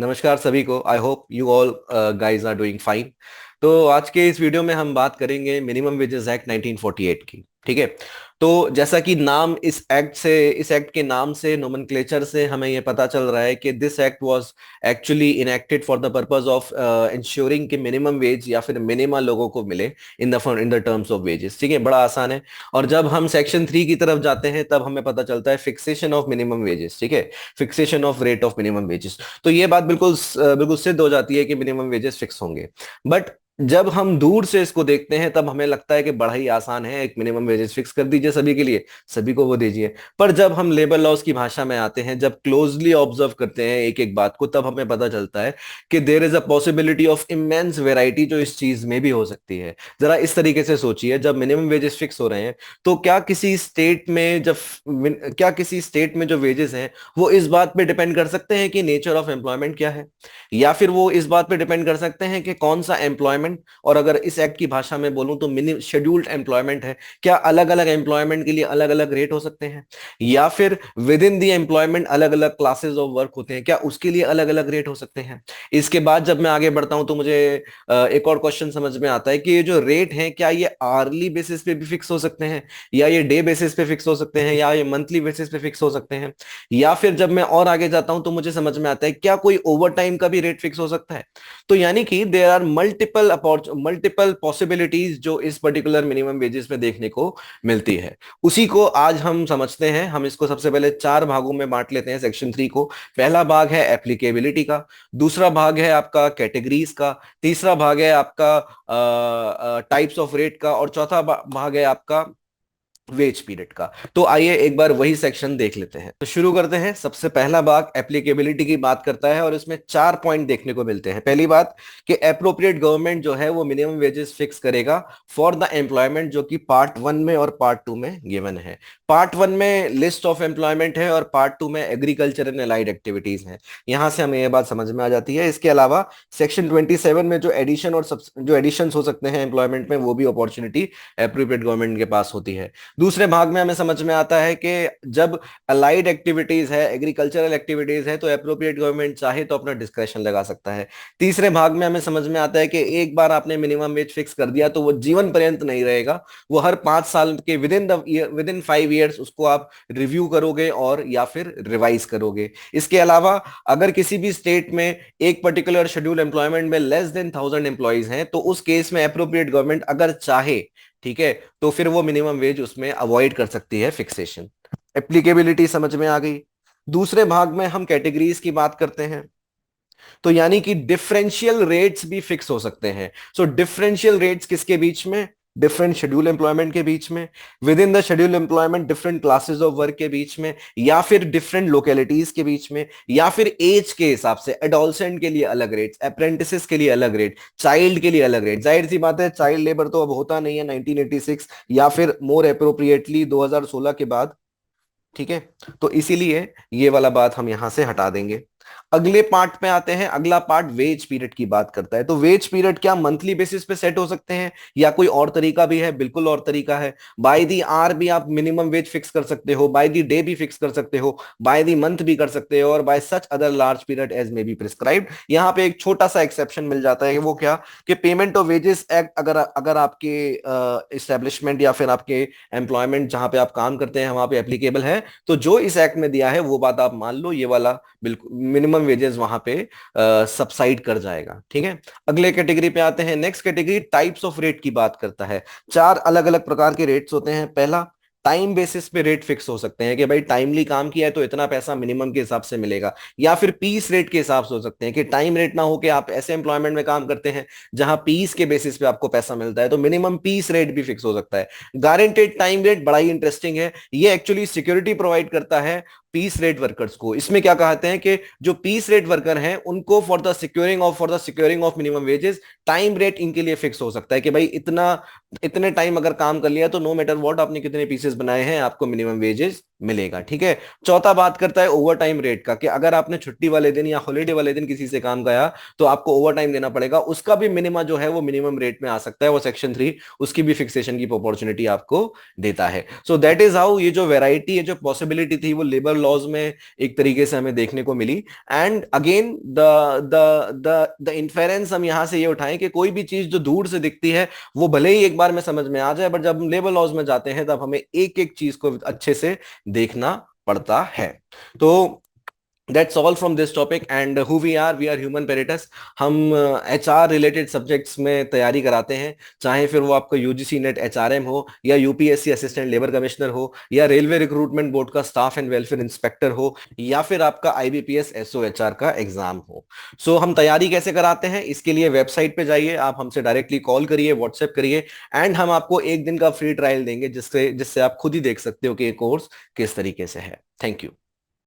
नमस्कार सभी को। I hope you all guys are doing fine. तो आज के इस वीडियो में हम बात करेंगे मिनिमम वेजेस एक्ट 1948 की। ठीक है। तो जैसा कि नाम इस एक्ट के नाम से, नोमेनक्लेचर से हमें यह पता चल रहा है कि this act was actually enacted for the purpose of ensuring कि मिनिमम वेज या फिर मिनिमा लोगों को मिले in the terms of wages. ठीक है, बड़ा आसान है। और जब हम सेक्शन 3 की तरफ जाते हैं तब हमें पता चलता है फिक्सेशन ऑफ मिनिमम वेजेस। ठीक है, fixation of rate of minimum wages. तो ये बात बिल्कुल सिद्ध हो जाती है कि मिनिमम वेजेस फिक्स होंगे। बट जब हम दूर से इसको देखते हैं तब हमें लगता है कि बड़ा ही आसान है, एक मिनिमम वेजेस फिक्स कर दीजिए सभी के लिए, सभी को वो दीजिए। पर जब हम लेबर लॉज की भाषा में आते हैं, जब क्लोजली ऑब्जर्व करते हैं एक एक बात को, तब हमें पता चलता है कि there is a possibility of immense variety जो इस चीज में भी हो सकती है। जरा इस तरीके से सोचिए, जब मिनिमम वेजेस फिक्स हो रहे हैं तो क्या किसी स्टेट में जो वेजेस हैं वो इस बात पे डिपेंड कर सकते हैं कि नेचर ऑफ एम्प्लॉयमेंट क्या है, या फिर वो इस बात पे डिपेंड कर सकते हैं कि कौन सा एम्प्लॉयमेंट, और अगर इस एक्ट की भाषा में बोलूं तो मिनिमम शेड्यूल्ड एम्प्लॉयमेंट है, क्या अलग अलग एम्प्लॉयमेंट के लिए अलग अलग रेट हो सकते हैं, या फिर विद इन दी एम्प्लॉयमेंट अलग अलग क्लासेस ऑफ वर्क होते हैं, क्या उसके लिए अलग अलग रेट हो सकते हैं। इसके बाद जब मैं आगे बढ़ता हूं तो मुझे एक और क्वेश्चन समझ में आता है कि ये जो रेट हैं क्या ये आर्ली बेसिस पे भी फिक्स हो सकते हैं, या ये डे बेसिस पे फिक्स हो सकते हैं, या ये मंथली बेसिस पे फिक्स हो सकते हैं, या फिर जब मैं और आगे जाता हूं तो मुझे समझ में आता है क्या कोई ओवर टाइम का भी रेट फिक्स हो सकता है। तो यानी कि देयर आर मल्टीपल पॉसिबिलिटीज जो इस पर्टिकुलर मिनिमम वेजेस में देखने को मिलती है। उसी को आज हम समझते हैं। हम इसको सबसे पहले चार भागों में बांट लेते हैं सेक्शन 3 को। पहला भाग है एप्लीकेबिलिटी का, दूसरा भाग है आपका कैटेगरीज का, तीसरा भाग है आपका टाइप्स ऑफ रेट का, और चौथा भाग है आपका वेज पीरियड का। तो आइए एक बार वही सेक्शन देख लेते हैं। तो शुरू करते हैं। सबसे पहला भाग एप्लीकेबिलिटी की बात करता है और इसमें चार पॉइंट देखने को मिलते हैं। पहली बात कि एप्रोप्रिएट गवर्नमेंट जो है वो मिनिमम वेजेस फिक्स करेगा फॉर द एम्प्लॉयमेंट जो कि पार्ट 1 में और पार्ट 2 में गिवन है। पार्ट 1 में लिस्ट ऑफ एम्प्लॉयमेंट है और पार्ट 2 में एग्रीकल्चर एंड अलाइड एक्टिविटीज है। यहां से हमें यह बात समझ में आ जाती है। इसके अलावा सेक्शन 27 में जो एडिशन हो सकते हैं एम्प्लॉयमेंट में, वो भी अपॉर्चुनिटी एप्रोप्रिएट गवर्नमेंट के पास होती है। दूसरे भाग में हमें समझ में आता है कि जब अलाइड एक्टिविटीज है, एग्रीकल्चरल एक्टिविटीज है, तो एप्रोप्रिएट गवर्नमेंट चाहे तो अपना डिस्क्रेशन लगा सकता है। तीसरे भाग में हमें समझ में आता है कि एक बार आपने मिनिमम वेज फिक्स कर दिया तो वो जीवन पर्यंत नहीं रहेगा, वो हर 5 साल के विद इन 5 ईयर्स उसको आप रिव्यू करोगे और या फिर रिवाइज करोगे। इसके अलावा अगर किसी भी स्टेट में एक पर्टिकुलर शेड्यूल एम्प्लॉयमेंट में लेस देन 1000 एम्प्लॉयज हैं तो उस केस में एप्रोप्रिएट गवर्नमेंट अगर चाहे, ठीक है, तो फिर वो मिनिमम वेज उसमें अवॉइड कर सकती है फिक्सेशन। एप्लीकेबिलिटी समझ में आ गई। दूसरे भाग में हम कैटेगरीज की बात करते हैं। तो यानी कि डिफरेंशियल रेट्स भी फिक्स हो सकते हैं। सो डिफरेंशियल रेट्स किसके बीच में? डिफरेंट शेड्यूल एम्प्लॉयमेंट के बीच में, with in the schedule employment different classes of work के बीच में, या फिर डिफरेंट लोकेलिटीज के बीच में, या फिर एज के हिसाब से एडोलसेंट के लिए अलग रेट्स, अप्रेंटिसेस के लिए अलग रेट, चाइल्ड के लिए अलग रेट। जाहिर सी बात है चाइल्ड लेबर तो अब होता नहीं है 1986 या फिर मोर अप्रोप्रिएटली 2016 के बाद। ठीक है, तो इसीलिए ये वाला बात हम यहां से हटा देंगे। अगले पार्ट पे आते हैं। अगला पार्ट वेज पीरियड की बात करता है। तो वेज पीरियड क्या मंथली बेसिस पे सेट हो सकते हैं या कोई और तरीका भी है? बिल्कुल और तरीका है। बाय दी आवर भी आप मिनिमम वेज फिक्स कर सकते हो, बाय दी डे भी फिक्स कर सकते हो, बाय दी मंथ भी कर सकते हो, और by such other large period as may be prescribed. यहाँ पे एक छोटा सा एक्सेप्शन मिल जाता है कि वो क्या, कि पेमेंट ऑफ वेजेस एक्ट अगर अगर आपके इस्टेब्लिशमेंट या फिर आपके एम्प्लॉयमेंट जहां पे आप काम करते हैं वहां पे एप्लीकेबल है, तो जो इस एक्ट में दिया है वो बात आप मान लो, ये वाला बिल्कुल मिनिमम वेजेस वहां पे सबसाइड कर जाएगा। ठीक है, अगले कैटेगरी पे आते हैं। Next category types of rate की बात करता है। चार अलग अलग प्रकार के रेट्स होते हैं। पहला, टाइम बेसिस पे रेट फिक्स हो सकते हैं कि भाई टाइमली काम किया है तो इतना पैसा मिनिमम के हिसाब से मिलेगा, या फिर पीस रेट के हिसाब से हो सकते हैं कि टाइम रेट ना हो कि आप ऐसे एम्प्लॉयमेंट में काम करते हैं जहां पीस के बेसिस पे आपको पैसा मिलता है, तो मिनिमम पीस रेट भी फिक्स हो सकता है। गारंटेड टाइम रेट बड़ा ही इंटरेस्टिंग है। ये एक्चुअली सिक्योरिटी प्रोवाइड करता है पीस रेट वर्कर्स को। इसमें क्या कहते हैं कि जो पीस रेट वर्कर हैं उनको for the securing of minimum wages time rate इनके लिए फिक्स हो सकता है कि भाई इतना, इतने टाइम अगर काम कर लिया तो नो मैटर व्हाट आपने कितने पीसेस बनाए हैं आपको मिनिमम वेजेस मिलेगा। ठीक है। चौथा बात करता है ओवर टाइम रेट का, कि अगर आपने छुट्टी वाले दिन या हॉलीडे वाले दिन किसी से काम गया तो आपको ओवर टाइम देना पड़ेगा, उसका भी मिनिमा जो है वो मिनिमम रेट में आ सकता है, वो सेक्शन 3 उसकी भी फिक्सेशन की अपॉर्चुनिटी आपको देता है। सो दैट इज हाउ ये जो वेराइटी है, जो पॉसिबिलिटी थी, वो लेबर लॉज में एक तरीके से हमें देखने को मिली। एंड अगेन द इन्फेरेंस हम यहां से ये उठाएं कि कोई भी चीज जो दूर से दिखती है वो भले ही एक बार में समझ में आ जाए, बट जब हम लेबर लॉज में जाते हैं तब हमें एक एक चीज को अच्छे से देखना पड़ता है। तो that's all from this topic and who we are human पेरिटस। हम एचआर रिलेटेड सब्जेक्ट्स में तैयारी कराते हैं, चाहे फिर वो आपका यूजीसी नेट एचआरएम हो, या यूपीएससी असिस्टेंट लेबर कमिश्नर हो, या रेलवे रिक्रूटमेंट बोर्ड का स्टाफ एंड वेलफेयर इंस्पेक्टर हो, या फिर आपका आईबीपीएस एसओएचआर का एग्जाम हो। सो हम तैयारी कैसे कराते हैं, इसके लिए वेबसाइट पे जाइए, आप हमसे डायरेक्टली कॉल करिए, व्हाट्सएप करिए, एंड हम आपको एक दिन का फ्री ट्रायल देंगे, जिससे जिससे आप खुद ही देख सकते हो कि ये कोर्स किस तरीके से है। Thank you.